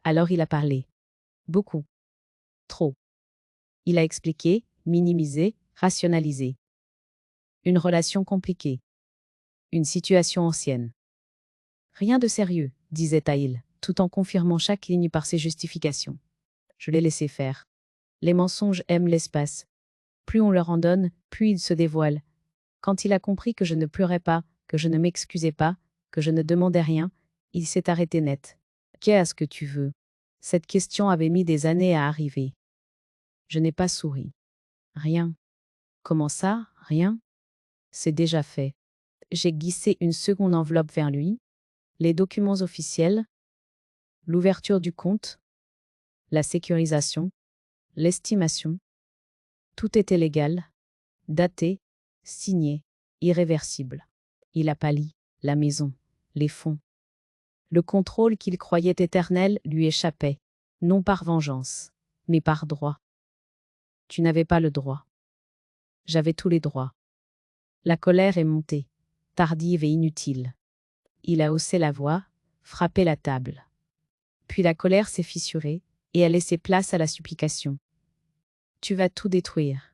Alors il a parlé. Beaucoup. Trop. Il a expliqué, minimisé, rationalisé. Une relation compliquée. Une situation ancienne. Rien de sérieux, disait Taïl, tout en confirmant chaque ligne par ses justifications. Je l'ai laissé faire. Les mensonges aiment l'espace. Plus on leur en donne, plus ils se dévoilent. Quand il a compris que je ne pleurais pas, que je ne m'excusais pas, que je ne demandais rien, il s'est arrêté net. Qu'est-ce que tu veux? Cette question avait mis des années à arriver. Je n'ai pas souri. Rien. Comment ça, rien? C'est déjà fait. J'ai glissé une seconde enveloppe vers lui. Les documents officiels, l'ouverture du compte, la sécurisation, l'estimation. Tout était légal, daté, signé, irréversible. Il a pâli, la maison, les fonds. Le contrôle qu'il croyait éternel lui échappait, non par vengeance, mais par droit. Tu n'avais pas le droit. J'avais tous les droits. La colère est montée, tardive et inutile. Il a haussé la voix, frappé la table. Puis la colère s'est fissurée, et a laissé place à la supplication. Tu vas tout détruire.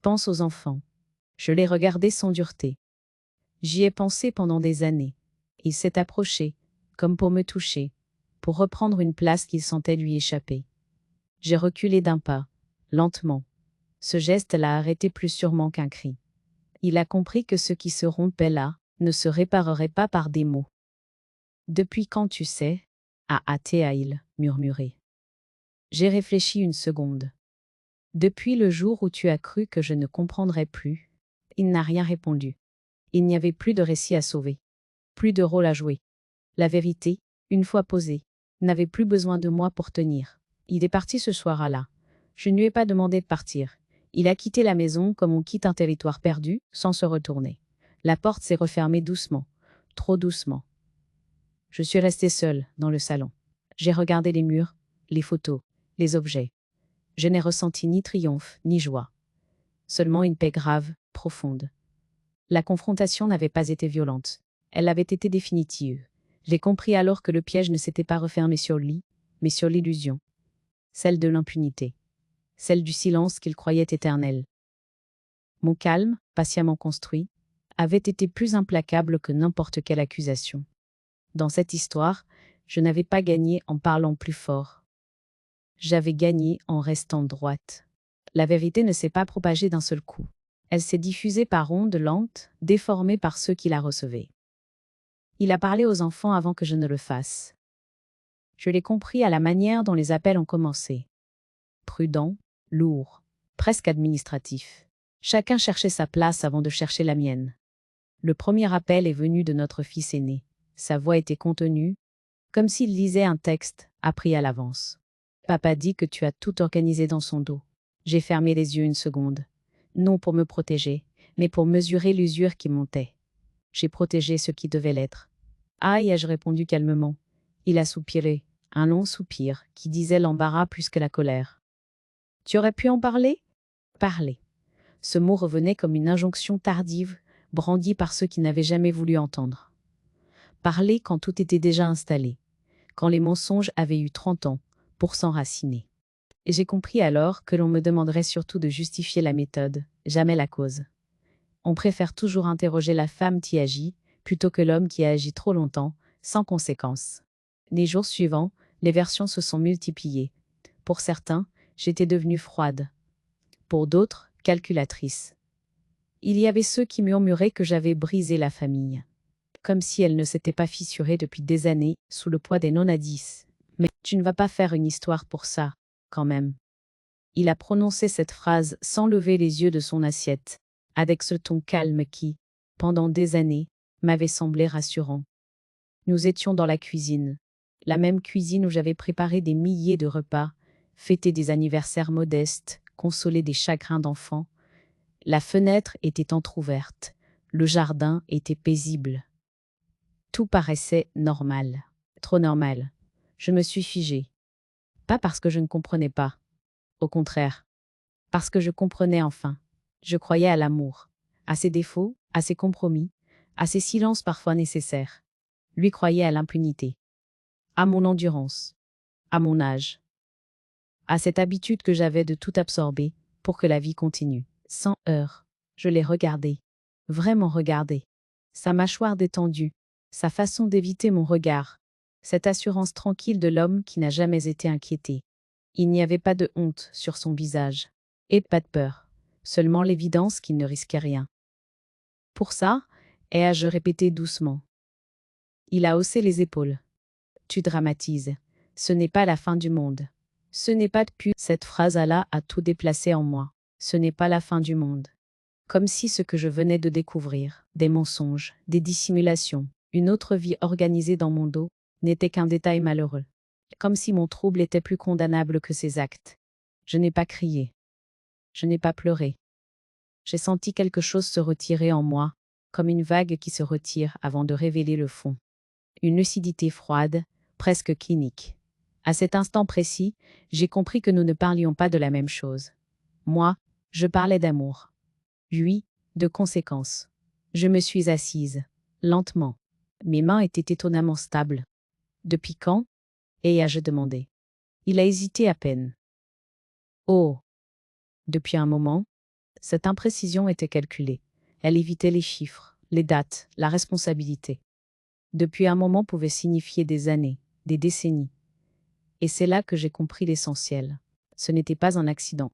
Pense aux enfants. Je l'ai regardé sans dureté. J'y ai pensé pendant des années. Il s'est approché, comme pour me toucher, pour reprendre une place qu'il sentait lui échapper. J'ai reculé d'un pas, lentement. Ce geste l'a arrêté plus sûrement qu'un cri. Il a compris que ce qui se rompait là ne se réparerait pas par des mots. Depuis quand tu sais? A Athéaïl murmuré. J'ai réfléchi une seconde. Depuis le jour où tu as cru que je ne comprendrais plus, il n'a rien répondu. Il n'y avait plus de récit à sauver. Plus de rôle à jouer. La vérité, une fois posée, n'avait plus besoin de moi pour tenir. Il est parti ce soir-là. Je ne lui ai pas demandé de partir. Il a quitté la maison comme on quitte un territoire perdu, sans se retourner. La porte s'est refermée doucement, trop doucement. Je suis restée seule, dans le salon. J'ai regardé les murs, les photos, les objets. Je n'ai ressenti ni triomphe, ni joie. Seulement une paix grave, profonde. La confrontation n'avait pas été violente. Elle avait été définitive. J'ai compris alors que le piège ne s'était pas refermé sur lui, mais sur l'illusion. Celle de l'impunité. Celle du silence qu'il croyait éternel. Mon calme, patiemment construit, avait été plus implacable que n'importe quelle accusation. Dans cette histoire, je n'avais pas gagné en parlant plus fort. J'avais gagné en restant droite. La vérité ne s'est pas propagée d'un seul coup. Elle s'est diffusée par ondes lentes, déformée par ceux qui la recevaient. Il a parlé aux enfants avant que je ne le fasse. Je l'ai compris à la manière dont les appels ont commencé. Prudent, lourd, presque administratif. Chacun cherchait sa place avant de chercher la mienne. Le premier appel est venu de notre fils aîné. Sa voix était contenue, comme s'il lisait un texte appris à l'avance. Papa dit que tu as tout organisé dans son dos. J'ai fermé les yeux une seconde. Non pour me protéger, mais pour mesurer l'usure qui montait. J'ai protégé ce qui devait l'être. Aïe, ai-je répondu calmement. Il a soupiré, un long soupir qui disait l'embarras plus que la colère. Tu aurais pu en parler? Parler. Ce mot revenait comme une injonction tardive, brandie par ceux qui n'avaient jamais voulu entendre. Parler quand tout était déjà installé, quand les mensonges avaient eu 30 ans pour s'enraciner. Et j'ai compris alors que l'on me demanderait surtout de justifier la méthode, jamais la cause. On préfère toujours interroger la femme qui agit, plutôt que l'homme qui a agi trop longtemps, sans conséquence. Les jours suivants, les versions se sont multipliées. Pour certains, j'étais devenue froide. Pour d'autres, calculatrice. Il y avait ceux qui murmuraient que j'avais brisé la famille. Comme si elle ne s'était pas fissurée depuis des années, sous le poids des non-à-10. Mais tu ne vas pas faire une histoire pour ça, quand même. Il a prononcé cette phrase sans lever les yeux de son assiette, avec ce ton calme qui, pendant des années, m'avait semblé rassurant. Nous étions dans la cuisine, la même cuisine où j'avais préparé des milliers de repas, fêté des anniversaires modestes, consolé des chagrins d'enfants. La fenêtre était entr'ouverte, le jardin était paisible. Tout paraissait normal, trop normal. Je me suis figée. Pas parce que je ne comprenais pas. Au contraire. Parce que je comprenais enfin. Je croyais à l'amour, à ses défauts, à ses compromis, à ses silences parfois nécessaires. Lui croyait à l'impunité, à mon endurance. à mon âge, à cette habitude que j'avais de tout absorber pour que la vie continue. Sans heurts, je l'ai regardé, vraiment regardé. Sa mâchoire détendue, sa façon d'éviter mon regard, cette assurance tranquille de l'homme qui n'a jamais été inquiété. Il n'y avait pas de honte sur son visage, et pas de peur, seulement l'évidence qu'il ne risquait rien. Pour ça, ai-je répété doucement. Il a haussé les épaules. Tu dramatises. Ce n'est pas la fin du monde. Ce n'est pas depuis cette phrase-là a tout déplacé en moi. Ce n'est pas la fin du monde. Comme si ce que je venais de découvrir, des mensonges, des dissimulations, une autre vie organisée dans mon dos, n'était qu'un détail malheureux. Comme si mon trouble était plus condamnable que ses actes. Je n'ai pas crié. Je n'ai pas pleuré. J'ai senti quelque chose se retirer en moi, comme une vague qui se retire avant de révéler le fond. Une lucidité froide, presque clinique. À cet instant précis, j'ai compris que nous ne parlions pas de la même chose. Moi, je parlais d'amour. Lui, de conséquences. Je me suis assise, lentement. Mes mains étaient étonnamment stables. Depuis quand? Ai-je demandé. Il a hésité à peine. Oh! Depuis un moment, cette imprécision était calculée. Elle évitait les chiffres, les dates, la responsabilité. Depuis un moment pouvait signifier des années, des décennies. Et c'est là que j'ai compris l'essentiel. Ce n'était pas un accident.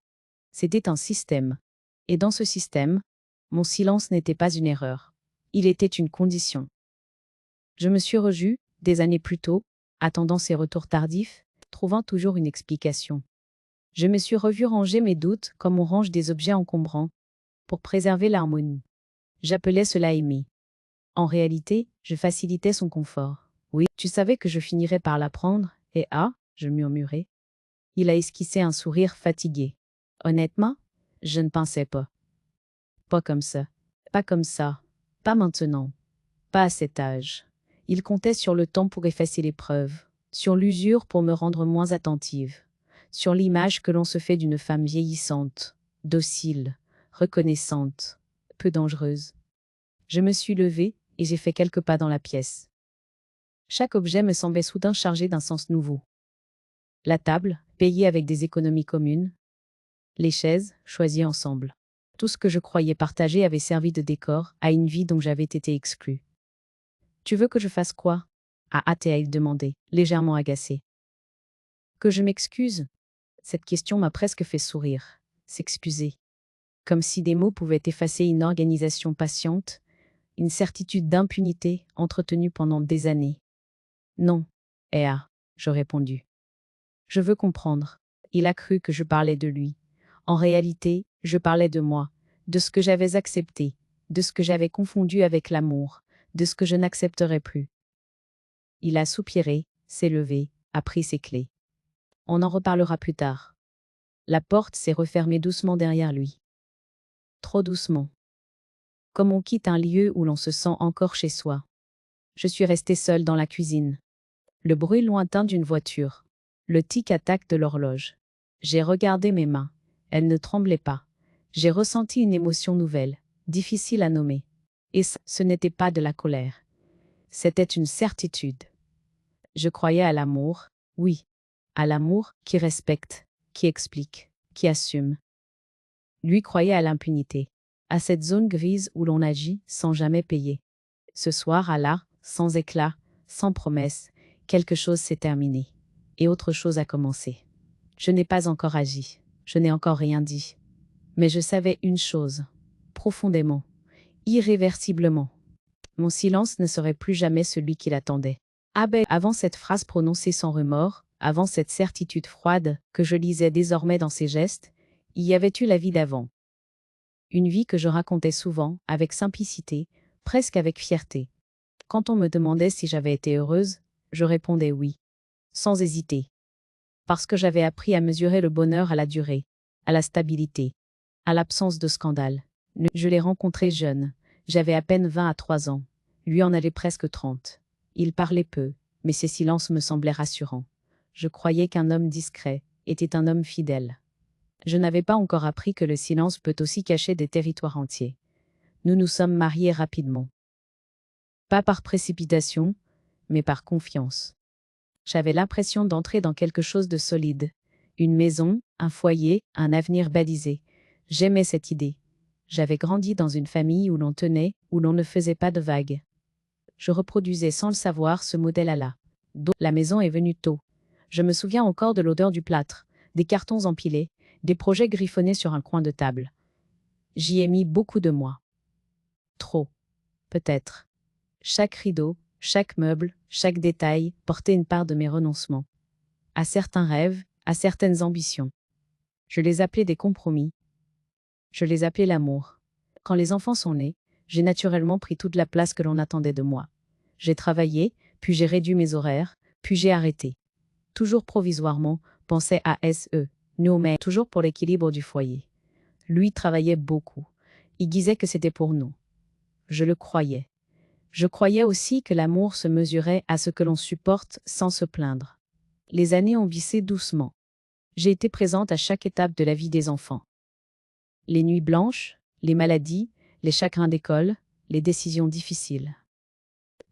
C'était un système. Et dans ce système, mon silence n'était pas une erreur. Il était une condition. Je me suis rejue, des années plus tôt, attendant ses retours tardifs, trouvant toujours une explication. Je me suis revue ranger mes doutes comme on range des objets encombrants, pour préserver l'harmonie. J'appelais cela aimer. En réalité, je facilitais son confort. Oui, tu savais que je finirais par l'apprendre, et ah, je murmurais. Il a esquissé un sourire fatigué. Honnêtement, je ne pensais pas. Pas comme ça. Pas comme ça. Pas maintenant. Pas à cet âge. Il comptait sur le temps pour effacer les preuves, sur l'usure pour me rendre moins attentive, sur l'image que l'on se fait d'une femme vieillissante, docile, reconnaissante, peu dangereuse. Je me suis levée et j'ai fait quelques pas dans la pièce. Chaque objet me semblait soudain chargé d'un sens nouveau. La table, payée avec des économies communes. Les chaises, choisies ensemble. Tout ce que je croyais partager avait servi de décor à une vie dont j'avais été exclue. Tu veux que je fasse quoi? A Athéaï demandé, légèrement agacé. Que je m'excuse? Cette question m'a presque fait sourire. S'excuser. Comme si des mots pouvaient effacer une organisation patiente, une certitude d'impunité entretenue pendant des années. Non, Ea, je répondis. Je veux comprendre. Il a cru que je parlais de lui. En réalité, je parlais de moi, de ce que j'avais accepté, de ce que j'avais confondu avec l'amour, de ce que je n'accepterais plus. Il a soupiré, s'est levé, a pris ses clés. On en reparlera plus tard. La porte s'est refermée doucement derrière lui. Trop doucement. Comme on quitte un lieu où l'on se sent encore chez soi. Je suis restée seule dans la cuisine. Le bruit lointain d'une voiture. Le tic-tac de l'horloge. J'ai regardé mes mains. Elles ne tremblaient pas. J'ai ressenti une émotion nouvelle, difficile à nommer. Et ce n'était pas de la colère. C'était une certitude. Je croyais à l'amour, oui, à l'amour qui respecte, qui explique, qui assume. Lui croyait à l'impunité, à cette zone grise où l'on agit sans jamais payer. Ce soir, là, sans éclat, sans promesse, quelque chose s'est terminé. Et autre chose a commencé. Je n'ai pas encore agi, je n'ai encore rien dit. Mais je savais une chose, profondément, irréversiblement. Mon silence ne serait plus jamais celui qu'il attendait. Avant cette phrase prononcée sans remords, avant cette certitude froide que je lisais désormais dans ses gestes, il y avait eu la vie d'avant. Une vie que je racontais souvent, avec simplicité, presque avec fierté. Quand on me demandait si j'avais été heureuse, je répondais oui, sans hésiter. Parce que j'avais appris à mesurer le bonheur à la durée, à la stabilité, à l'absence de scandale. Je l'ai rencontré jeune, j'avais à peine 20 à 3 ans. Lui en avait presque 30. Il parlait peu, mais ses silences me semblaient rassurants. Je croyais qu'un homme discret était un homme fidèle. Je n'avais pas encore appris que le silence peut aussi cacher des territoires entiers. Nous nous sommes mariés rapidement. Pas par précipitation, mais par confiance. J'avais l'impression d'entrer dans quelque chose de solide. Une maison, un foyer, un avenir balisé. J'aimais cette idée. J'avais grandi dans une famille où l'on tenait, où l'on ne faisait pas de vagues. Je reproduisais sans le savoir ce modèle-là. La maison est venue tôt. Je me souviens encore de l'odeur du plâtre, des cartons empilés, des projets griffonnés sur un coin de table. J'y ai mis beaucoup de moi. Trop. Peut-être. Chaque rideau, chaque meuble, chaque détail portait une part de mes renoncements. À certains rêves, à certaines ambitions. Je les appelais des compromis. Je les appelais l'amour. Quand les enfants sont nés, j'ai naturellement pris toute la place que l'on attendait de moi. J'ai travaillé, puis j'ai réduit mes horaires, puis j'ai arrêté. Toujours provisoirement, pensais à SE, non mais toujours pour l'équilibre du foyer. Lui travaillait beaucoup. Il disait que c'était pour nous. Je le croyais. Je croyais aussi que l'amour se mesurait à ce que l'on supporte sans se plaindre. Les années ont glissé doucement. J'ai été présente à chaque étape de la vie des enfants. Les nuits blanches, les maladies, les chagrins d'école, les décisions difficiles.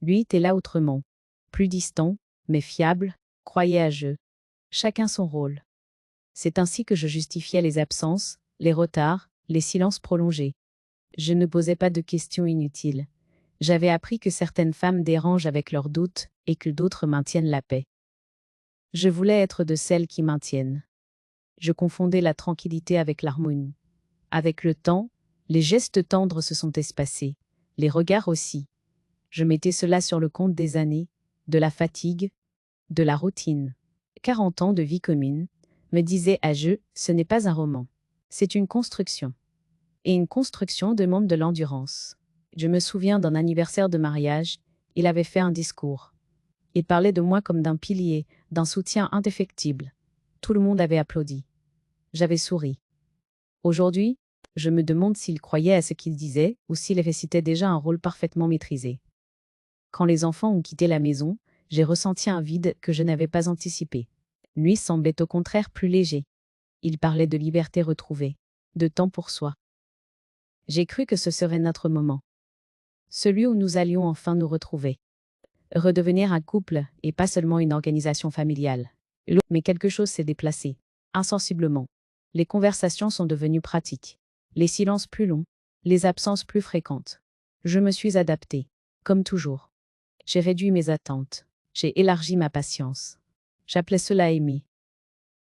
Lui était là autrement. Plus distant, mais fiable, croyait à jeu. Chacun son rôle. C'est ainsi que je justifiais les absences, les retards, les silences prolongés. Je ne posais pas de questions inutiles. J'avais appris que certaines femmes dérangent avec leurs doutes et que d'autres maintiennent la paix. Je voulais être de celles qui maintiennent. Je confondais la tranquillité avec l'harmonie. Avec le temps, les gestes tendres se sont espacés, les regards aussi. Je mettais cela sur le compte des années, de la fatigue, de la routine. 40 ans de vie commune, me disait à jeu, ce n'est pas un roman. C'est une construction. Et une construction demande de l'endurance. Je me souviens d'un anniversaire de mariage, il avait fait un discours. Il parlait de moi comme d'un pilier, d'un soutien indéfectible. Tout le monde avait applaudi. J'avais souri. Aujourd'hui, je me demande s'il croyait à ce qu'il disait ou s'il récitait déjà un rôle parfaitement maîtrisé. Quand les enfants ont quitté la maison, j'ai ressenti un vide que je n'avais pas anticipé. Lui semblait au contraire plus léger. Il parlait de liberté retrouvée, de temps pour soi. J'ai cru que ce serait notre moment. Celui où nous allions enfin nous retrouver. Redevenir un couple et pas seulement une organisation familiale. Mais quelque chose s'est déplacé, insensiblement. Les conversations sont devenues pratiques. Les silences plus longs, les absences plus fréquentes. Je me suis adaptée, comme toujours. J'ai réduit mes attentes. J'ai élargi ma patience. J'appelais cela aimer.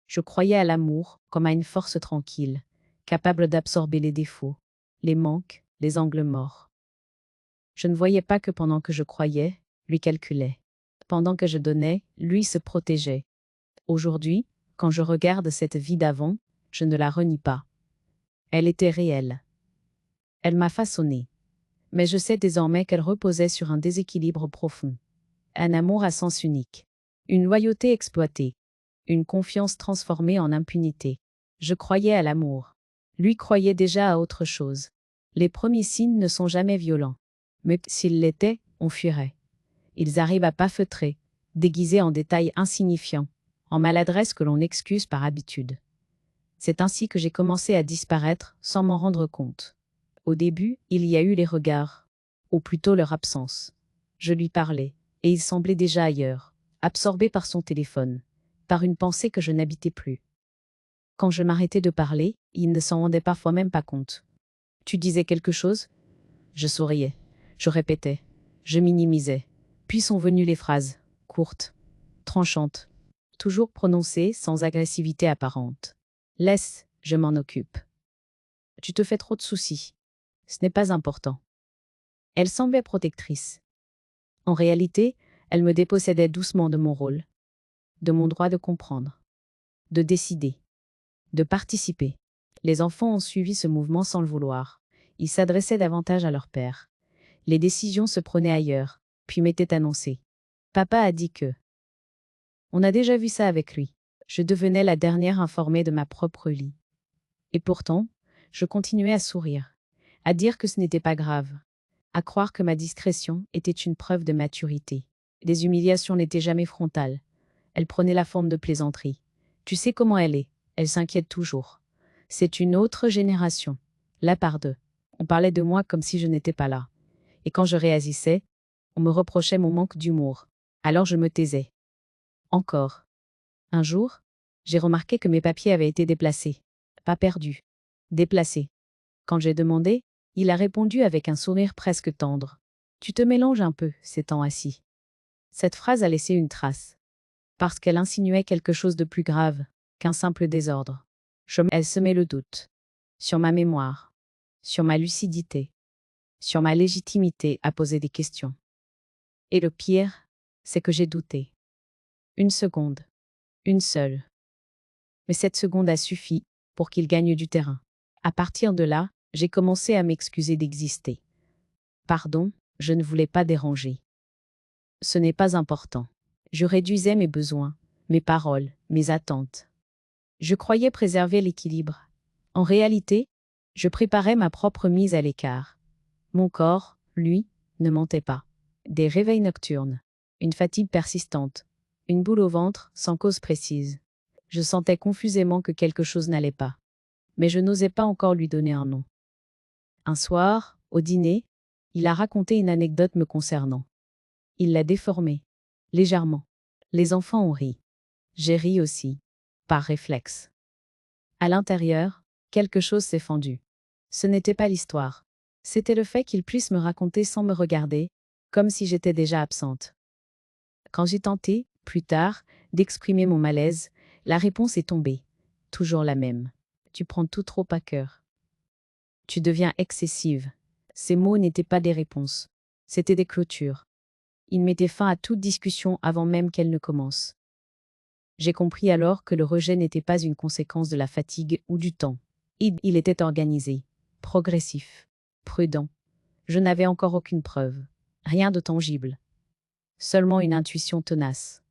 Je croyais à l'amour comme à une force tranquille, capable d'absorber les défauts, les manques, les angles morts. Je ne voyais pas que pendant que je croyais, lui calculait. Pendant que je donnais, lui se protégeait. Aujourd'hui, quand je regarde cette vie d'avant, je ne la renie pas. Elle était réelle. Elle m'a façonnée. Mais je sais désormais qu'elle reposait sur un déséquilibre profond. Un amour à sens unique. Une loyauté exploitée. Une confiance transformée en impunité. Je croyais à l'amour. Lui croyait déjà à autre chose. Les premiers signes ne sont jamais violents. Mais s'ils l'étaient, on fuirait. Ils arrivent à pas feutrer, déguisés en détails insignifiants, en maladresse que l'on excuse par habitude. C'est ainsi que j'ai commencé à disparaître sans m'en rendre compte. Au début, il y a eu les regards, ou plutôt leur absence. Je lui parlais, et il semblait déjà ailleurs, absorbé par son téléphone, par une pensée que je n'habitais plus. Quand je m'arrêtais de parler, il ne s'en rendait parfois même pas compte. Tu disais quelque chose ? Je souriais, je répétais, je minimisais. Puis sont venues les phrases, courtes, tranchantes, toujours prononcées sans agressivité apparente. Laisse, je m'en occupe. Tu te fais trop de soucis. Ce n'est pas important. Elle semblait protectrice. En réalité, elle me dépossédait doucement de mon rôle, de mon droit de comprendre, de décider, de participer. Les enfants ont suivi ce mouvement sans le vouloir. Ils s'adressaient davantage à leur père. Les décisions se prenaient ailleurs, puis m'étaient annoncées. Papa a dit que. On a déjà vu ça avec lui. Je devenais la dernière informée de ma propre vie. Et pourtant, je continuais à sourire, à dire que ce n'était pas grave, à croire que ma discrétion était une preuve de maturité. Les humiliations n'étaient jamais frontales. Elles prenaient la forme de plaisanteries. Tu sais comment elle est, elle s'inquiète toujours. C'est une autre génération. Là par deux. On parlait de moi comme si je n'étais pas là. Et quand je réagissais, on me reprochait mon manque d'humour. Alors je me taisais. Encore. Un jour, j'ai remarqué que mes papiers avaient été déplacés. Pas perdus. Déplacés. Quand j'ai demandé, il a répondu avec un sourire presque tendre. Tu te mélanges un peu, s'étant assis. Cette phrase a laissé une trace. Parce qu'elle insinuait quelque chose de plus grave qu'un simple désordre. Elle semait le doute. Sur ma mémoire. Sur ma lucidité. Sur ma légitimité à poser des questions. Et le pire, c'est que j'ai douté. Une seconde. Une seule. Mais cette seconde a suffi pour qu'il gagne du terrain. À partir de là, j'ai commencé à m'excuser d'exister. Pardon, je ne voulais pas déranger. Ce n'est pas important. Je réduisais mes besoins, mes paroles, mes attentes. Je croyais préserver l'équilibre. En réalité, je préparais ma propre mise à l'écart. Mon corps, lui, ne mentait pas. Des réveils nocturnes, une fatigue persistante, une boule au ventre sans cause précise. Je sentais confusément que quelque chose n'allait pas. Mais je n'osais pas encore lui donner un nom. Un soir, au dîner, il a raconté une anecdote me concernant. Il l'a déformée, légèrement. Les enfants ont ri. J'ai ri aussi, par réflexe. À l'intérieur, quelque chose s'est fendu. Ce n'était pas l'histoire. C'était le fait qu'il puisse me raconter sans me regarder, comme si j'étais déjà absente. Quand j'ai tenté, plus tard, d'exprimer mon malaise, la réponse est tombée. Toujours la même. Tu prends tout trop à cœur. Tu deviens excessive. Ces mots n'étaient pas des réponses. C'étaient des clôtures. Ils mettaient fin à toute discussion avant même qu'elle ne commence. J'ai compris alors que le rejet n'était pas une conséquence de la fatigue ou du temps. Il était organisé, progressif, prudent. Je n'avais encore aucune preuve. Rien de tangible. Seulement une intuition tenace.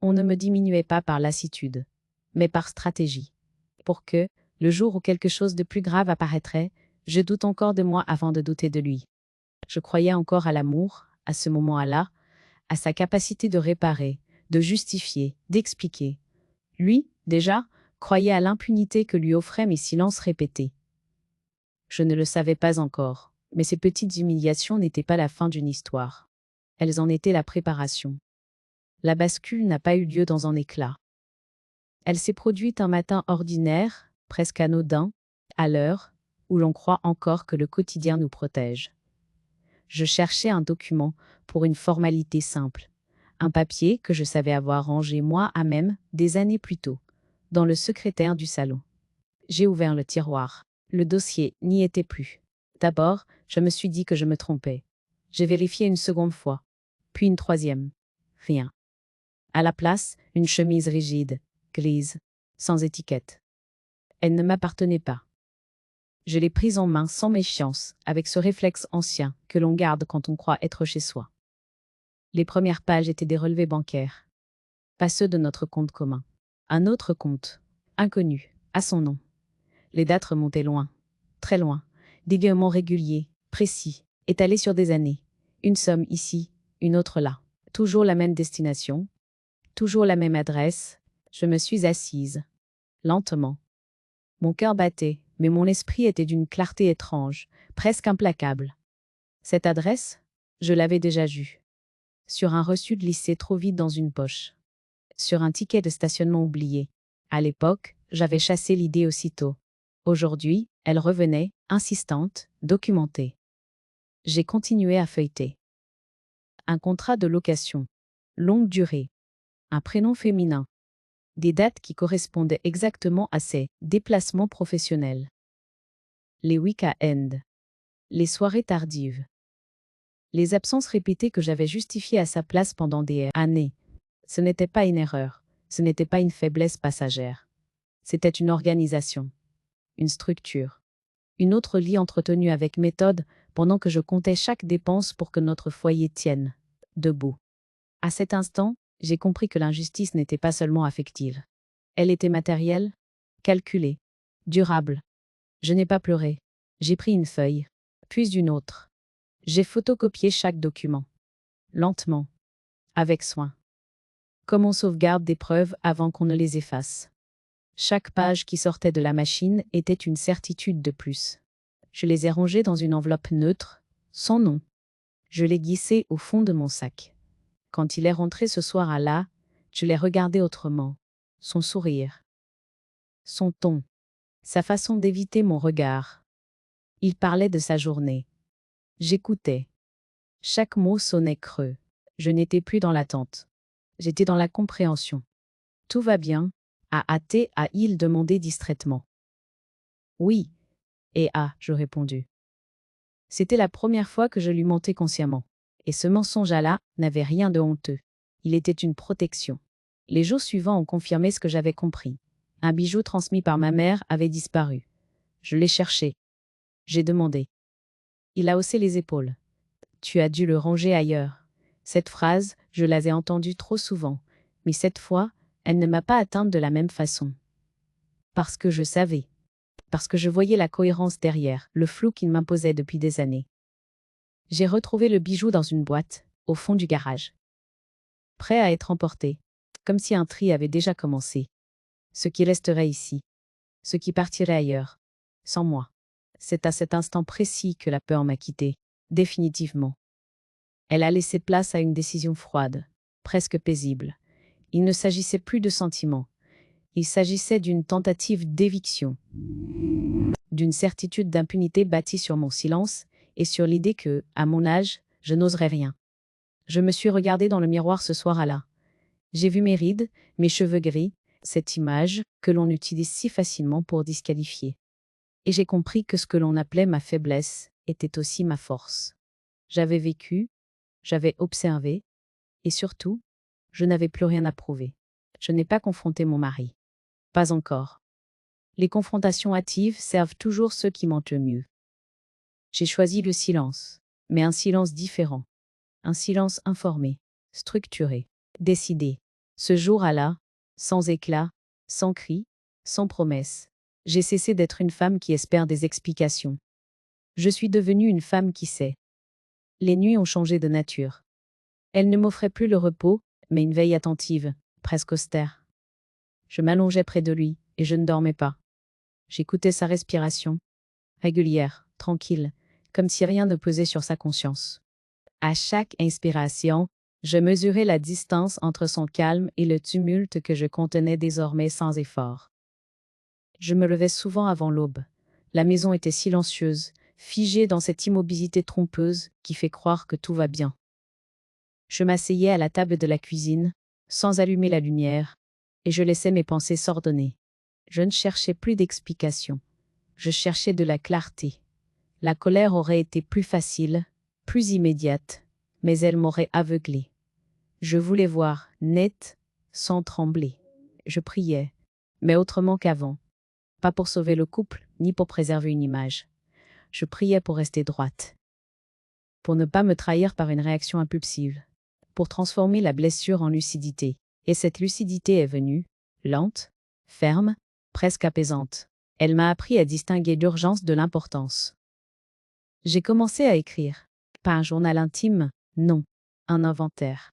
On ne me diminuait pas par lassitude, mais par stratégie. Pour que, le jour où quelque chose de plus grave apparaîtrait, je doute encore de moi avant de douter de lui. Je croyais encore à l'amour, à ce moment-là, à sa capacité de réparer, de justifier, d'expliquer. Lui, déjà, croyait à l'impunité que lui offraient mes silences répétés. Je ne le savais pas encore, mais ces petites humiliations n'étaient pas la fin d'une histoire. Elles en étaient la préparation. La bascule n'a pas eu lieu dans un éclat. Elle s'est produite un matin ordinaire, presque anodin, à l'heure où l'on croit encore que le quotidien nous protège. Je cherchais un document pour une formalité simple, un papier que je savais avoir rangé moi à même des années plus tôt, dans le secrétaire du salon. J'ai ouvert le tiroir. Le dossier n'y était plus. D'abord, je me suis dit que je me trompais. J'ai vérifié une seconde fois, puis une troisième. Rien. À la place, une chemise rigide, grise, sans étiquette. Elle ne m'appartenait pas. Je l'ai prise en main sans méfiance, avec ce réflexe ancien que l'on garde quand on croit être chez soi. Les premières pages étaient des relevés bancaires. Pas ceux de notre compte commun. Un autre compte, inconnu, à son nom. Les dates remontaient loin, très loin, des virements réguliers, précis, étalés sur des années. Une somme ici, une autre là. Toujours la même destination, toujours la même adresse. Je me suis assise, lentement. Mon cœur battait, mais mon esprit était d'une clarté étrange, presque implacable. Cette adresse, je l'avais déjà vue. Sur un reçu glissé trop vite dans une poche. Sur un ticket de stationnement oublié. À l'époque, j'avais chassé l'idée aussitôt. Aujourd'hui, elle revenait, insistante, documentée. J'ai continué à feuilleter. Un contrat de location. Longue durée. Un prénom féminin. Des dates qui correspondaient exactement à ses déplacements professionnels. Les week-ends. Les soirées tardives. Les absences répétées que j'avais justifiées à sa place pendant des années. Ce n'était pas une erreur, ce n'était pas une faiblesse passagère. C'était une organisation, une structure. Une autre lie entretenue avec méthode pendant que je comptais chaque dépense pour que notre foyer tienne, debout. À cet instant, j'ai compris que l'injustice n'était pas seulement affective. Elle était matérielle, calculée, durable. Je n'ai pas pleuré. J'ai pris une feuille, puis une autre. J'ai photocopié chaque document. Lentement. Avec soin. Comme on sauvegarde des preuves avant qu'on ne les efface. Chaque page qui sortait de la machine était une certitude de plus. Je les ai rangées dans une enveloppe neutre, sans nom. Je les glissées au fond de mon sac. Quand il est rentré ce soir-là, Je l'ai regardé autrement. Son sourire. Son ton. Sa façon d'éviter mon regard. Il parlait de sa journée. J'écoutais. Chaque mot sonnait creux. Je n'étais plus dans l'attente. J'étais dans la compréhension. Tout va bien, a-il demandé distraitement. Oui, et je répondu. C'était la première fois que je lui mentais consciemment. Et ce mensonge-là n'avait rien de honteux. Il était une protection. Les jours suivants ont confirmé ce que j'avais compris. Un bijou transmis par ma mère avait disparu. Je l'ai cherché. J'ai demandé. Il a haussé les épaules. Tu as dû le ranger ailleurs. Cette phrase, je l'avais entendue trop souvent, mais cette fois, elle ne m'a pas atteinte de la même façon. Parce que je savais. Parce que je voyais la cohérence derrière, le flou qu'il m'imposait depuis des années. J'ai retrouvé le bijou dans une boîte, au fond du garage. Prêt à être emporté, comme si un tri avait déjà commencé. Ce qui resterait ici. Ce qui partirait ailleurs. Sans moi. C'est à cet instant précis que la peur m'a quitté. Définitivement. Elle a laissé place à une décision froide, presque paisible. Il ne s'agissait plus de sentiments. Il s'agissait d'une tentative d'éviction. D'une certitude d'impunité bâtie sur mon silence et sur l'idée que, à mon âge, je n'oserais rien. Je me suis regardée dans le miroir ce soir-là. J'ai vu mes rides, mes cheveux gris, cette image que l'on utilise si facilement pour disqualifier. Et j'ai compris que ce que l'on appelait ma faiblesse était aussi ma force. J'avais vécu, j'avais observé, et surtout, je n'avais plus rien à prouver. Je n'ai pas confronté mon mari. Pas encore. Les confrontations hâtives servent toujours ceux qui mentent le mieux. J'ai choisi le silence, mais un silence différent. Un silence informé, structuré, décidé. Ce jour-là, sans éclat, sans cri, sans promesse, j'ai cessé d'être une femme qui espère des explications. Je suis devenue une femme qui sait. Les nuits ont changé de nature. Elles ne m'offraient plus le repos, mais une veille attentive, presque austère. Je m'allongeais près de lui, et je ne dormais pas. J'écoutais sa respiration, régulière, tranquille, comme si rien ne pesait sur sa conscience. À chaque inspiration, je mesurais la distance entre son calme et le tumulte que je contenais désormais sans effort. Je me levais souvent avant l'aube. La maison était silencieuse, figée dans cette immobilité trompeuse qui fait croire que tout va bien. Je m'asseyais à la table de la cuisine, sans allumer la lumière, et je laissais mes pensées s'ordonner. Je ne cherchais plus d'explications. Je cherchais de la clarté. La colère aurait été plus facile, plus immédiate, mais elle m'aurait aveuglée. Je voulais voir net, sans trembler. Je priais, mais autrement qu'avant. Pas pour sauver le couple, ni pour préserver une image. Je priais pour rester droite. Pour ne pas me trahir par une réaction impulsive. Pour transformer la blessure en lucidité. Et cette lucidité est venue, lente, ferme, presque apaisante. Elle m'a appris à distinguer l'urgence de l'importance. J'ai commencé à écrire. Pas un journal intime, non. Un inventaire.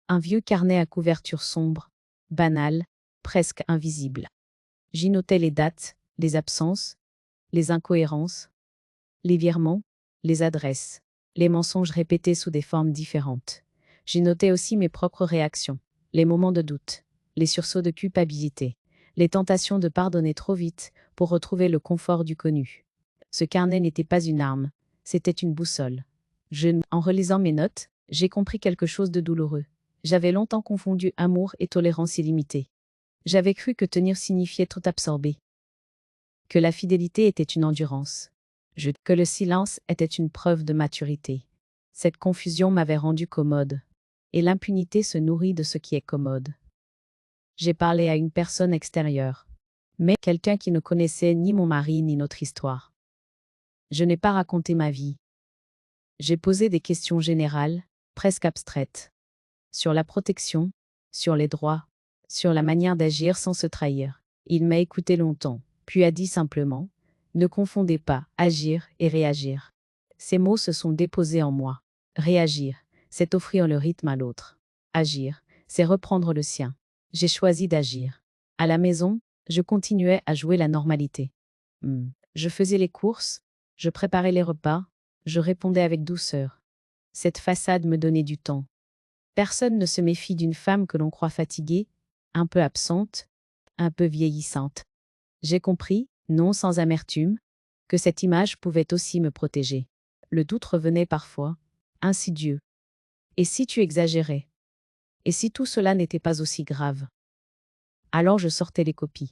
Un vieux carnet à couverture sombre, banal, presque invisible. J'y notais les dates, les absences, les incohérences, les virements, les adresses, les mensonges répétés sous des formes différentes. J'y notais aussi mes propres réactions, les moments de doute, les sursauts de culpabilité, les tentations de pardonner trop vite pour retrouver le confort du connu. Ce carnet n'était pas une arme, c'était une boussole. En relisant mes notes, j'ai compris quelque chose de douloureux. J'avais longtemps confondu amour et tolérance illimitée. J'avais cru que tenir signifiait tout absorber. Que la fidélité était une endurance. Que le silence était une preuve de maturité. Cette confusion m'avait rendu commode. Et l'impunité se nourrit de ce qui est commode. J'ai parlé à une personne extérieure. Mais quelqu'un qui ne connaissait ni mon mari ni notre histoire. Je n'ai pas raconté ma vie. J'ai posé des questions générales, presque abstraites. Sur la protection, sur les droits, sur la manière d'agir sans se trahir. Il m'a écouté longtemps, puis a dit simplement « Ne confondez pas agir et réagir ». Ces mots se sont déposés en moi. Réagir, c'est offrir le rythme à l'autre. Agir, c'est reprendre le sien. J'ai choisi d'agir. À la maison, je continuais à jouer la normalité. Je faisais les courses, je préparais les repas, je répondais avec douceur. Cette façade me donnait du temps. Personne ne se méfie d'une femme que l'on croit fatiguée, un peu absente, un peu vieillissante. J'ai compris, non sans amertume, que cette image pouvait aussi me protéger. Le doute revenait parfois, insidieux. Et si tu exagérais? Et si tout cela n'était pas aussi grave? Alors je sortais les copies.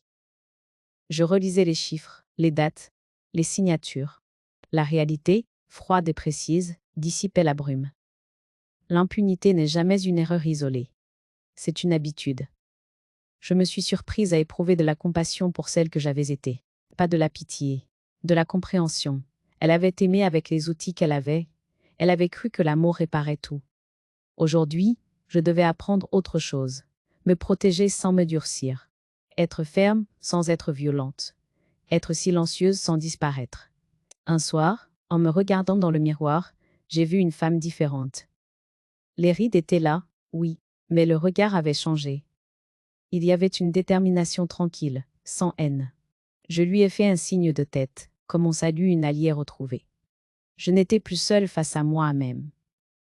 Je relisais les chiffres, les dates, les signatures. La réalité, froide et précise, dissipait la brume. L'impunité n'est jamais une erreur isolée. C'est une habitude. Je me suis surprise à éprouver de la compassion pour celle que j'avais été. Pas de la pitié, de la compréhension. Elle avait aimé avec les outils qu'elle avait. Elle avait cru que l'amour réparait tout. Aujourd'hui, je devais apprendre autre chose. Me protéger sans me durcir. Être ferme sans être violente. Être silencieuse sans disparaître. Un soir, en me regardant dans le miroir, j'ai vu une femme différente. Les rides étaient là, oui, mais le regard avait changé. Il y avait une détermination tranquille, sans haine. Je lui ai fait un signe de tête, comme on salue une alliée retrouvée. Je n'étais plus seule face à moi-même.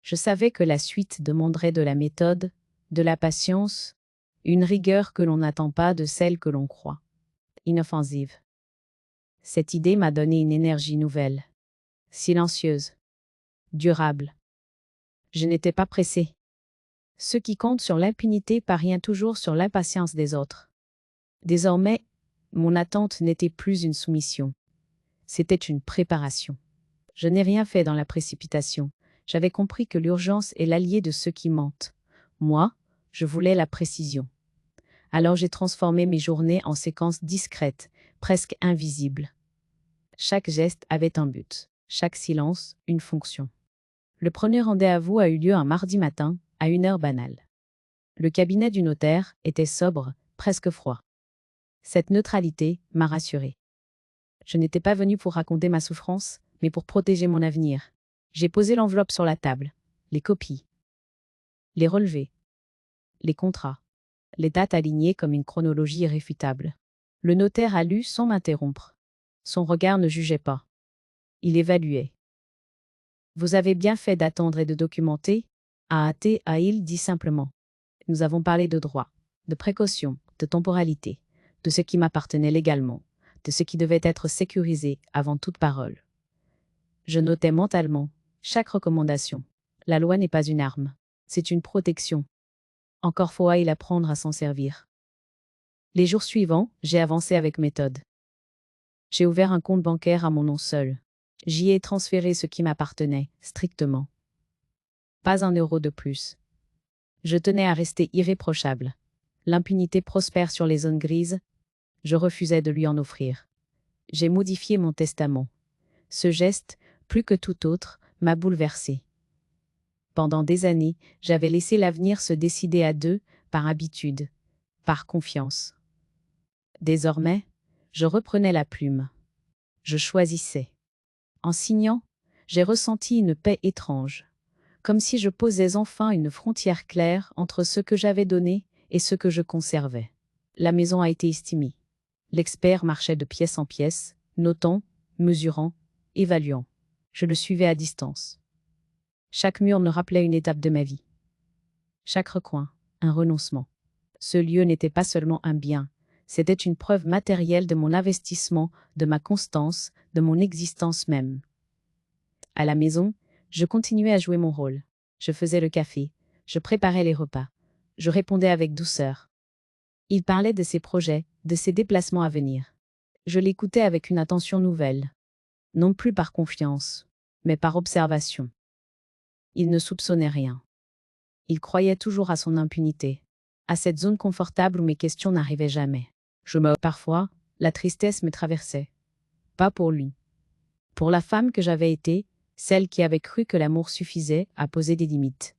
Je savais que la suite demanderait de la méthode, de la patience, une rigueur que l'on n'attend pas de celle que l'on croit. Inoffensive. Cette idée m'a donné une énergie nouvelle. Silencieuse. Durable. Je n'étais pas pressée. Ce qui compte sur l'impunité parvient toujours sur l'impatience des autres. Désormais, mon attente n'était plus une soumission. C'était une préparation. Je n'ai rien fait dans la précipitation. J'avais compris que l'urgence est l'allié de ceux qui mentent. Moi, je voulais la précision. Alors j'ai transformé mes journées en séquences discrètes, presque invisibles. Chaque geste avait un but, chaque silence, une fonction. Le premier rendez-vous a eu lieu un mardi matin, à une heure banale. Le cabinet du notaire était sobre, presque froid. Cette neutralité m'a rassurée. Je n'étais pas venue pour raconter ma souffrance, mais pour protéger mon avenir. J'ai posé l'enveloppe sur la table, les copies, les relevés, les contrats, les dates alignées comme une chronologie irréfutable. Le notaire a lu sans m'interrompre. Son regard ne jugeait pas. Il évaluait. Vous avez bien fait d'attendre et de documenter, a-il dit simplement. Nous avons parlé de droit, de précaution, de temporalité, de ce qui m'appartenait légalement, de ce qui devait être sécurisé avant toute parole. Je notais mentalement chaque recommandation. La loi n'est pas une arme, c'est une protection. Encore faut-il apprendre à s'en servir. Les jours suivants, j'ai avancé avec méthode. J'ai ouvert un compte bancaire à mon nom seul. J'y ai transféré ce qui m'appartenait, strictement. Pas un euro de plus. Je tenais à rester irréprochable. L'impunité prospère sur les zones grises. Je refusais de lui en offrir. J'ai modifié mon testament. Ce geste, plus que tout autre, m'a bouleversé. Pendant des années, j'avais laissé l'avenir se décider à deux, par habitude, par confiance. Désormais, je reprenais la plume. Je choisissais. En signant, j'ai ressenti une paix étrange, comme si je posais enfin une frontière claire entre ce que j'avais donné et ce que je conservais. La maison a été estimée. L'expert marchait de pièce en pièce, notant, mesurant, évaluant. Je le suivais à distance. Chaque mur me rappelait une étape de ma vie. Chaque recoin, un renoncement. Ce lieu n'était pas seulement un bien, c'était une preuve matérielle de mon investissement, de ma constance, de mon existence même. À la maison, je continuais à jouer mon rôle. Je faisais le café, je préparais les repas, je répondais avec douceur. Il parlait de ses projets, de ses déplacements à venir. Je l'écoutais avec une attention nouvelle. Non plus par confiance, mais par observation. Il ne soupçonnait rien. Il croyait toujours à son impunité, à cette zone confortable où mes questions n'arrivaient jamais. Parfois, la tristesse me traversait. Pas pour lui. Pour la femme que j'avais été, celle qui avait cru que l'amour suffisait à poser des limites.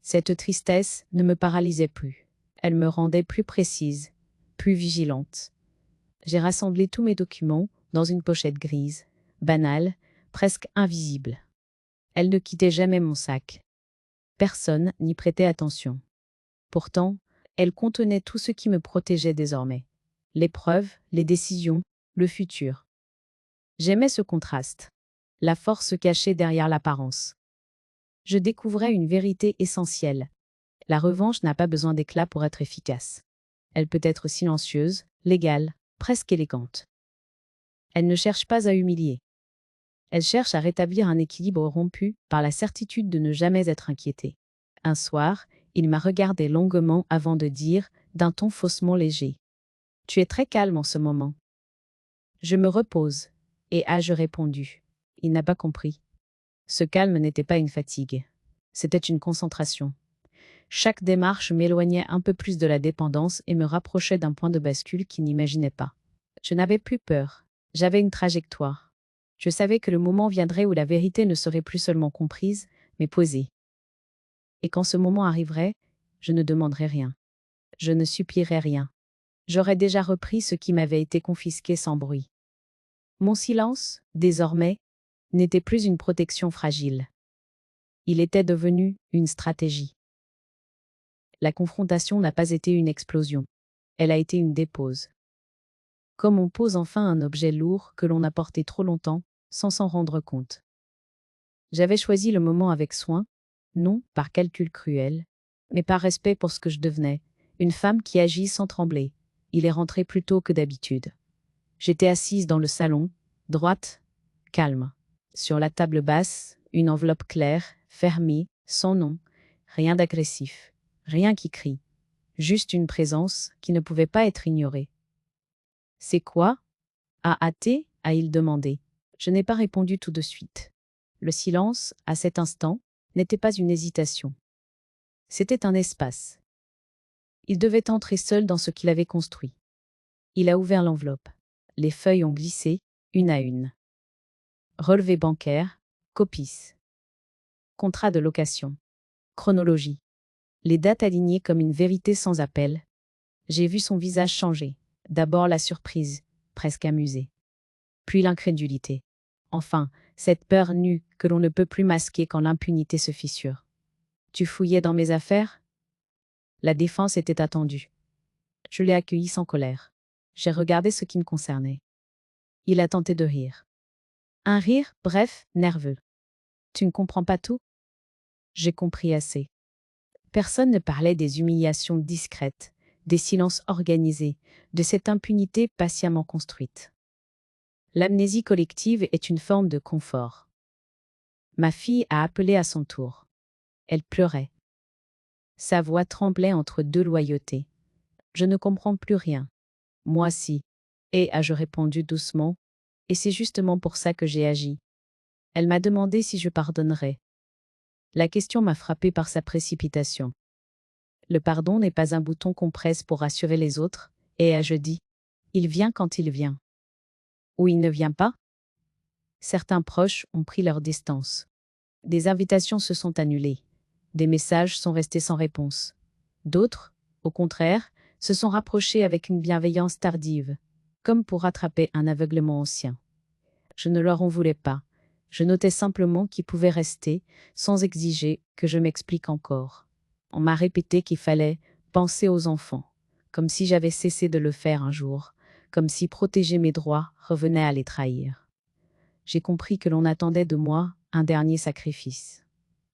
Cette tristesse ne me paralysait plus. Elle me rendait plus précise, plus vigilante. J'ai rassemblé tous mes documents dans une pochette grise, banale, presque invisible. Elle ne quittait jamais mon sac. Personne n'y prêtait attention. Pourtant, elle contenait tout ce qui me protégeait désormais. Les preuves, les décisions, le futur. J'aimais ce contraste. La force cachée derrière l'apparence. Je découvrais une vérité essentielle. La revanche n'a pas besoin d'éclat pour être efficace. Elle peut être silencieuse, légale, presque élégante. Elle ne cherche pas à humilier. Elle cherche à rétablir un équilibre rompu par la certitude de ne jamais être inquiété. Un soir, il m'a regardé longuement avant de dire, d'un ton faussement léger. « Tu es très calme en ce moment. » Je me repose. Et ai-je répondu. Il n'a pas compris. Ce calme n'était pas une fatigue. C'était une concentration. Chaque démarche m'éloignait un peu plus de la dépendance et me rapprochait d'un point de bascule qu'il n'imaginait pas. Je n'avais plus peur. J'avais une trajectoire. Je savais que le moment viendrait où la vérité ne serait plus seulement comprise, mais posée. Et quand ce moment arriverait, je ne demanderais rien. Je ne supplierais rien. J'aurais déjà repris ce qui m'avait été confisqué sans bruit. Mon silence, désormais, n'était plus une protection fragile. Il était devenu une stratégie. La confrontation n'a pas été une explosion. Elle a été une dépose. Comme on pose enfin un objet lourd que l'on a porté trop longtemps, sans s'en rendre compte. J'avais choisi le moment avec soin, non par calcul cruel, mais par respect pour ce que je devenais, une femme qui agit sans trembler. Il est rentré plus tôt que d'habitude. J'étais assise dans le salon, droite, calme. Sur la table basse, une enveloppe claire, fermée, sans nom, rien d'agressif, rien qui crie, juste une présence qui ne pouvait pas être ignorée. « C'est quoi ?» a-t-il demandé. Je n'ai pas répondu tout de suite. Le silence, à cet instant, n'était pas une hésitation. C'était un espace. Il devait entrer seul dans ce qu'il avait construit. Il a ouvert l'enveloppe. Les feuilles ont glissé, une à une. Relevé bancaire, COPIS. Contrat de location. Chronologie. Les dates alignées comme une vérité sans appel. J'ai vu son visage changer. D'abord la surprise, presque amusée. Puis l'incrédulité. Enfin, cette peur nue que l'on ne peut plus masquer quand l'impunité se fissure. Tu fouillais dans mes affaires ? La défense était attendue. Je l'ai accueilli sans colère. J'ai regardé ce qui me concernait. Il a tenté de rire. Un rire, bref, nerveux. Tu ne comprends pas tout ? J'ai compris assez. Personne ne parlait des humiliations discrètes, des silences organisés, de cette impunité patiemment construite. L'amnésie collective est une forme de confort. Ma fille a appelé à son tour. Elle pleurait. Sa voix tremblait entre deux loyautés. Je ne comprends plus rien. Moi si. Et ai-je répondu doucement, et c'est justement pour ça que j'ai agi. Elle m'a demandé si je pardonnerais. La question m'a frappé par sa précipitation. Le pardon n'est pas un bouton qu'on presse pour rassurer les autres, et ai-je dit, il vient quand il vient. Ou il ne vient pas ? Certains proches ont pris leur distance. Des invitations se sont annulées. Des messages sont restés sans réponse. D'autres, au contraire, se sont rapprochés avec une bienveillance tardive, comme pour rattraper un aveuglement ancien. Je ne leur en voulais pas. Je notais simplement qu'ils pouvaient rester, sans exiger que je m'explique encore. On m'a répété qu'il fallait penser aux enfants, comme si j'avais cessé de le faire un jour, comme si protéger mes droits revenait à les trahir. J'ai compris que l'on attendait de moi un dernier sacrifice.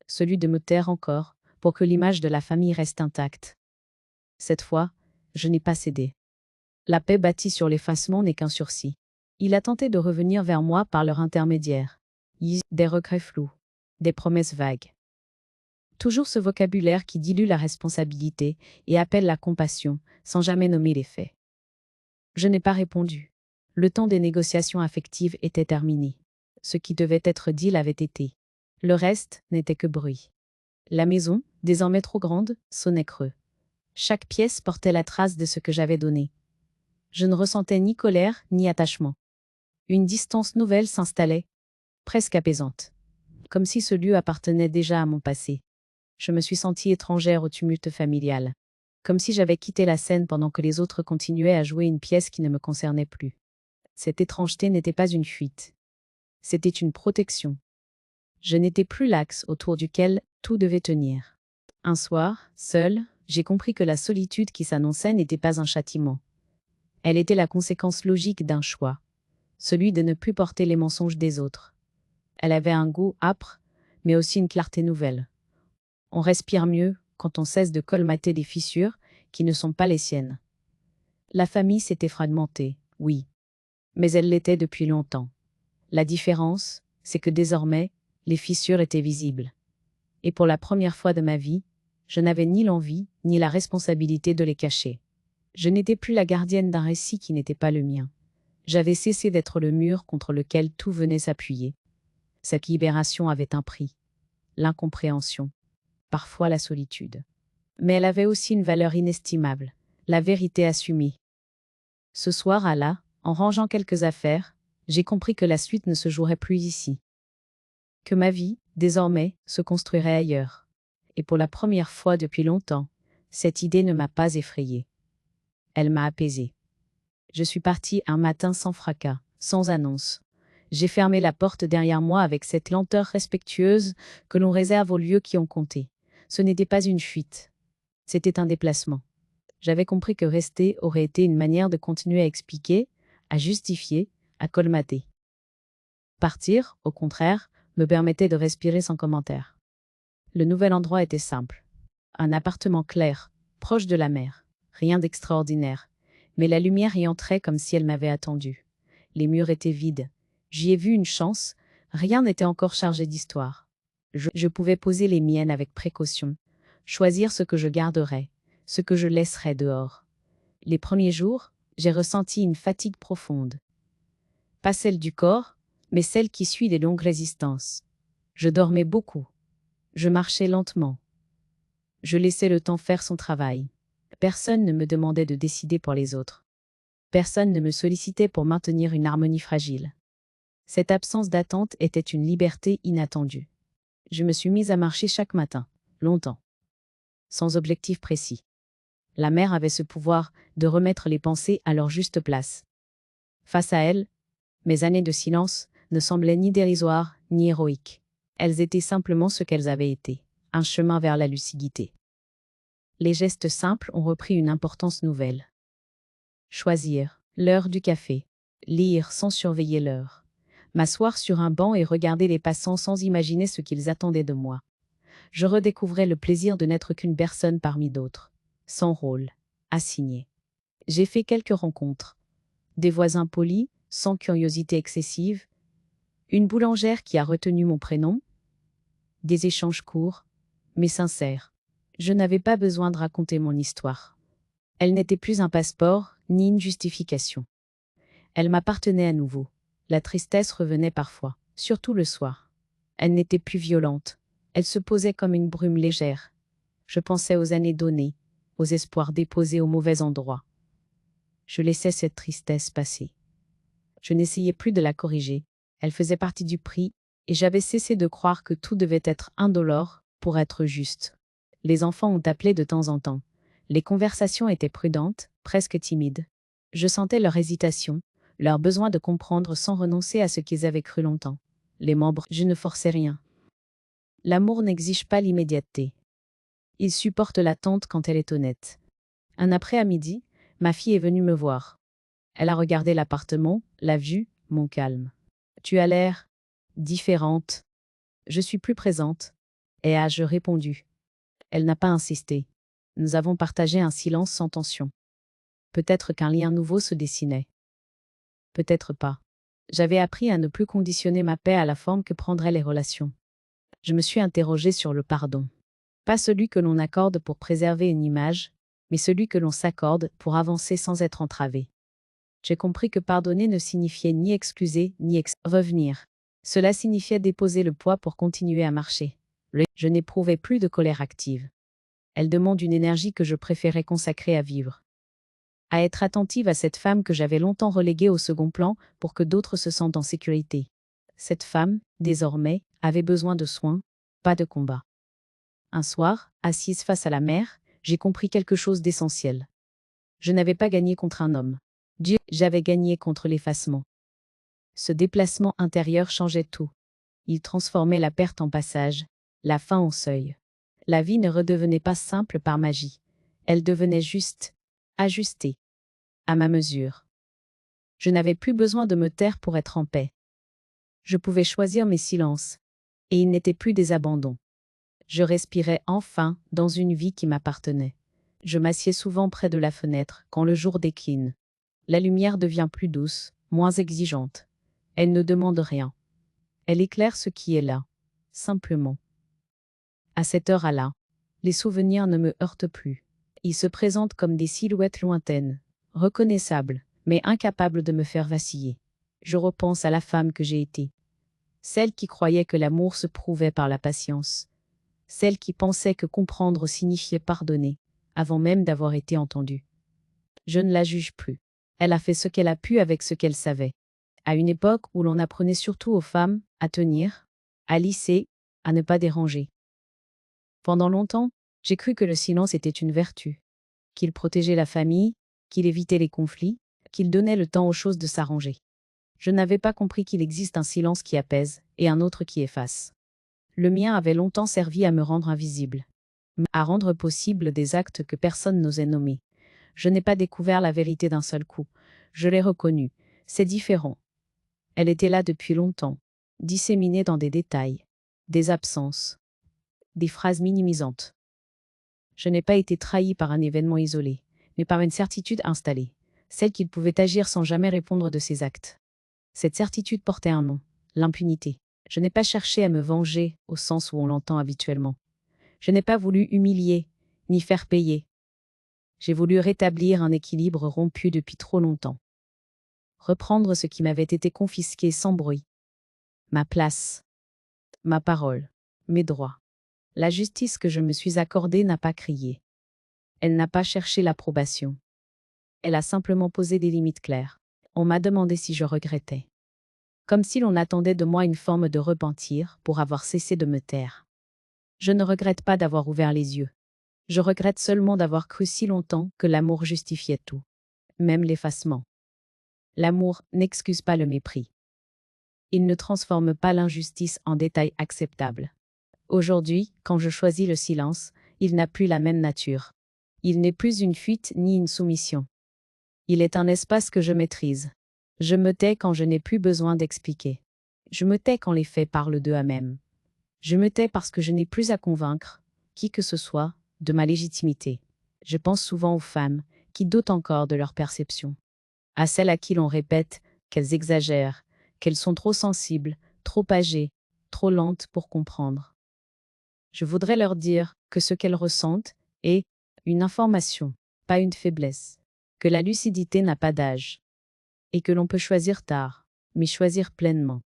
Celui de me taire encore, pour que l'image de la famille reste intacte. Cette fois, je n'ai pas cédé. La paix bâtie sur l'effacement n'est qu'un sursis. Il a tenté de revenir vers moi par leur intermédiaire. Des regrets flous, des promesses vagues. Toujours ce vocabulaire qui dilue la responsabilité et appelle la compassion, sans jamais nommer les faits. Je n'ai pas répondu. Le temps des négociations affectives était terminé. Ce qui devait être dit l'avait été. Le reste n'était que bruit. La maison, désormais trop grande, sonnait creux. Chaque pièce portait la trace de ce que j'avais donné. Je ne ressentais ni colère ni attachement. Une distance nouvelle s'installait, presque apaisante. Comme si ce lieu appartenait déjà à mon passé. Je me suis sentie étrangère au tumulte familial. Comme si j'avais quitté la scène pendant que les autres continuaient à jouer une pièce qui ne me concernait plus. Cette étrangeté n'était pas une fuite. C'était une protection. Je n'étais plus l'axe autour duquel tout devait tenir. Un soir, seule, j'ai compris que la solitude qui s'annonçait n'était pas un châtiment. Elle était la conséquence logique d'un choix, celui de ne plus porter les mensonges des autres. Elle avait un goût âpre, mais aussi une clarté nouvelle. On respire mieux quand on cesse de colmater des fissures qui ne sont pas les siennes. La famille s'était fragmentée, oui, mais elle l'était depuis longtemps. La différence, c'est que désormais, les fissures étaient visibles. Et pour la première fois de ma vie, je n'avais ni l'envie ni la responsabilité de les cacher. Je n'étais plus la gardienne d'un récit qui n'était pas le mien. J'avais cessé d'être le mur contre lequel tout venait s'appuyer. Cette libération avait un prix, l'incompréhension, parfois la solitude. Mais elle avait aussi une valeur inestimable, la vérité assumée. Ce soir-là, en rangeant quelques affaires, j'ai compris que la suite ne se jouerait plus ici. Que ma vie, désormais, se construirait ailleurs. Et pour la première fois depuis longtemps, cette idée ne m'a pas effrayée. Elle m'a apaisée. Je suis partie un matin sans fracas, sans annonce. J'ai fermé la porte derrière moi avec cette lenteur respectueuse que l'on réserve aux lieux qui ont compté. Ce n'était pas une fuite. C'était un déplacement. J'avais compris que rester aurait été une manière de continuer à expliquer, à justifier, à colmater. Partir, au contraire, me permettait de respirer sans commentaire. Le nouvel endroit était simple. Un appartement clair, proche de la mer. Rien d'extraordinaire. Mais la lumière y entrait comme si elle m'avait attendu. Les murs étaient vides. J'y ai vu une chance. Rien n'était encore chargé d'histoire. Je pouvais poser les miennes avec précaution. Choisir ce que je garderais, ce que je laisserais dehors. Les premiers jours, j'ai ressenti une fatigue profonde. Pas celle du corps, mais celle qui suit des longues résistances. Je dormais beaucoup. Je marchais lentement. Je laissais le temps faire son travail. Personne ne me demandait de décider pour les autres. Personne ne me sollicitait pour maintenir une harmonie fragile. Cette absence d'attente était une liberté inattendue. Je me suis mise à marcher chaque matin, longtemps, sans objectif précis. La mer avait ce pouvoir de remettre les pensées à leur juste place. Face à elle, mes années de silence ne semblaient ni dérisoires ni héroïques. Elles étaient simplement ce qu'elles avaient été, un chemin vers la lucidité. Les gestes simples ont repris une importance nouvelle. Choisir, l'heure du café, lire sans surveiller l'heure, m'asseoir sur un banc et regarder les passants sans imaginer ce qu'ils attendaient de moi. Je redécouvrais le plaisir de n'être qu'une personne parmi d'autres, sans rôle, assigné. J'ai fait quelques rencontres. Des voisins polis, sans curiosité excessive, une boulangère qui a retenu mon prénom, des échanges courts, mais sincères. Je n'avais pas besoin de raconter mon histoire. Elle n'était plus un passeport, ni une justification. Elle m'appartenait à nouveau. La tristesse revenait parfois, surtout le soir. Elle n'était plus violente. Elle se posait comme une brume légère. Je pensais aux années données, aux espoirs déposés au mauvais endroit. Je laissais cette tristesse passer. Je n'essayais plus de la corriger. Elle faisait partie du prix, et j'avais cessé de croire que tout devait être indolore pour être juste. Les enfants ont appelé de temps en temps. Les conversations étaient prudentes, presque timides. Je sentais leur hésitation, leur besoin de comprendre sans renoncer à ce qu'ils avaient cru longtemps. Les membres, je ne forçais rien. L'amour n'exige pas l'immédiateté. Il supporte l'attente quand elle est honnête. Un après-midi, ma fille est venue me voir. Elle a regardé l'appartement, la vue, mon calme. « Tu as l'air différente. Je suis plus présente. » ai-je répondu. Elle n'a pas insisté. Nous avons partagé un silence sans tension. Peut-être qu'un lien nouveau se dessinait. Peut-être pas. J'avais appris à ne plus conditionner ma paix à la forme que prendraient les relations. Je me suis interrogée sur le pardon. Pas celui que l'on accorde pour préserver une image, mais celui que l'on s'accorde pour avancer sans être entravé. J'ai compris que pardonner ne signifiait ni excuser, ni revenir. Cela signifiait déposer le poids pour continuer à marcher. Je n'éprouvais plus de colère active. Elle demande une énergie que je préférais consacrer à vivre. À être attentive à cette femme que j'avais longtemps reléguée au second plan pour que d'autres se sentent en sécurité. Cette femme, désormais, avait besoin de soins, pas de combat. Un soir, assise face à la mer, j'ai compris quelque chose d'essentiel. Je n'avais pas gagné contre un homme. J'avais gagné contre l'effacement. Ce déplacement intérieur changeait tout. Il transformait la perte en passage, la fin en seuil. La vie ne redevenait pas simple par magie. Elle devenait juste, ajustée, à ma mesure. Je n'avais plus besoin de me taire pour être en paix. Je pouvais choisir mes silences, et ils n'étaient plus des abandons. Je respirais enfin dans une vie qui m'appartenait. Je m'assieds souvent près de la fenêtre quand le jour décline. La lumière devient plus douce, moins exigeante. Elle ne demande rien. Elle éclaire ce qui est là, simplement. À cette heure-là, les souvenirs ne me heurtent plus. Ils se présentent comme des silhouettes lointaines, reconnaissables, mais incapables de me faire vaciller. Je repense à la femme que j'ai été. Celle qui croyait que l'amour se prouvait par la patience. Celle qui pensait que comprendre signifiait pardonner, avant même d'avoir été entendue. Je ne la juge plus. Elle a fait ce qu'elle a pu avec ce qu'elle savait. À une époque où l'on apprenait surtout aux femmes à tenir, à lisser, à ne pas déranger. Pendant longtemps, j'ai cru que le silence était une vertu, qu'il protégeait la famille, qu'il évitait les conflits, qu'il donnait le temps aux choses de s'arranger. Je n'avais pas compris qu'il existe un silence qui apaise et un autre qui efface. Le mien avait longtemps servi à me rendre invisible, à rendre possible des actes que personne n'osait nommer. Je n'ai pas découvert la vérité d'un seul coup. Je l'ai reconnue. C'est différent. Elle était là depuis longtemps, disséminée dans des détails, des absences, des phrases minimisantes. Je n'ai pas été trahi par un événement isolé, mais par une certitude installée, celle qu'il pouvait agir sans jamais répondre de ses actes. Cette certitude portait un nom, l'impunité. Je n'ai pas cherché à me venger au sens où on l'entend habituellement. Je n'ai pas voulu humilier, ni faire payer. J'ai voulu rétablir un équilibre rompu depuis trop longtemps. Reprendre ce qui m'avait été confisqué sans bruit. Ma place, ma parole, mes droits. La justice que je me suis accordée n'a pas crié. Elle n'a pas cherché l'approbation. Elle a simplement posé des limites claires. On m'a demandé si je regrettais. Comme si l'on attendait de moi une forme de repentir pour avoir cessé de me taire. Je ne regrette pas d'avoir ouvert les yeux. Je regrette seulement d'avoir cru si longtemps que l'amour justifiait tout, même l'effacement. L'amour n'excuse pas le mépris. Il ne transforme pas l'injustice en détail acceptable. Aujourd'hui, quand je choisis le silence, il n'a plus la même nature. Il n'est plus une fuite ni une soumission. Il est un espace que je maîtrise. Je me tais quand je n'ai plus besoin d'expliquer. Je me tais quand les faits parlent d'eux-mêmes. Je me tais parce que je n'ai plus à convaincre, qui que ce soit, de ma légitimité. Je pense souvent aux femmes qui doutent encore de leur perception. À celles à qui l'on répète qu'elles exagèrent, qu'elles sont trop sensibles, trop âgées, trop lentes pour comprendre. Je voudrais leur dire que ce qu'elles ressentent est une information, pas une faiblesse, que la lucidité n'a pas d'âge, et que l'on peut choisir tard, mais choisir pleinement.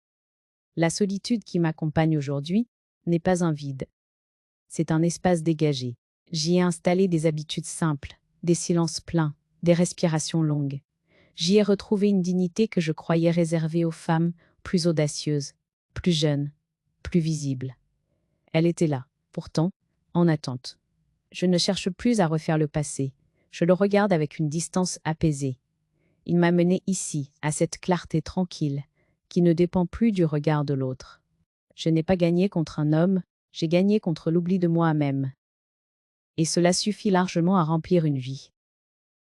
La solitude qui m'accompagne aujourd'hui n'est pas un vide. C'est un espace dégagé. J'y ai installé des habitudes simples, des silences pleins, des respirations longues. J'y ai retrouvé une dignité que je croyais réservée aux femmes plus audacieuses, plus jeunes, plus visibles. Elle était là, pourtant, en attente. Je ne cherche plus à refaire le passé. Je le regarde avec une distance apaisée. Il m'a mené ici, à cette clarté tranquille, qui ne dépend plus du regard de l'autre. Je n'ai pas gagné contre un homme, j'ai gagné contre l'oubli de moi-même. Et cela suffit largement à remplir une vie.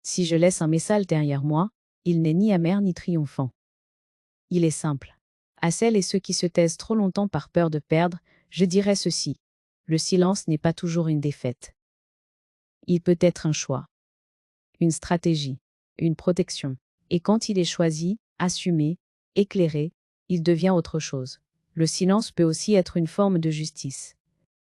Si je laisse un message derrière moi, il n'est ni amer ni triomphant. Il est simple. À celles et ceux qui se taisent trop longtemps par peur de perdre, je dirais ceci. Le silence n'est pas toujours une défaite. Il peut être un choix, une stratégie, une protection. Et quand il est choisi, assumé, éclairé, il devient autre chose. Le silence peut aussi être une forme de justice.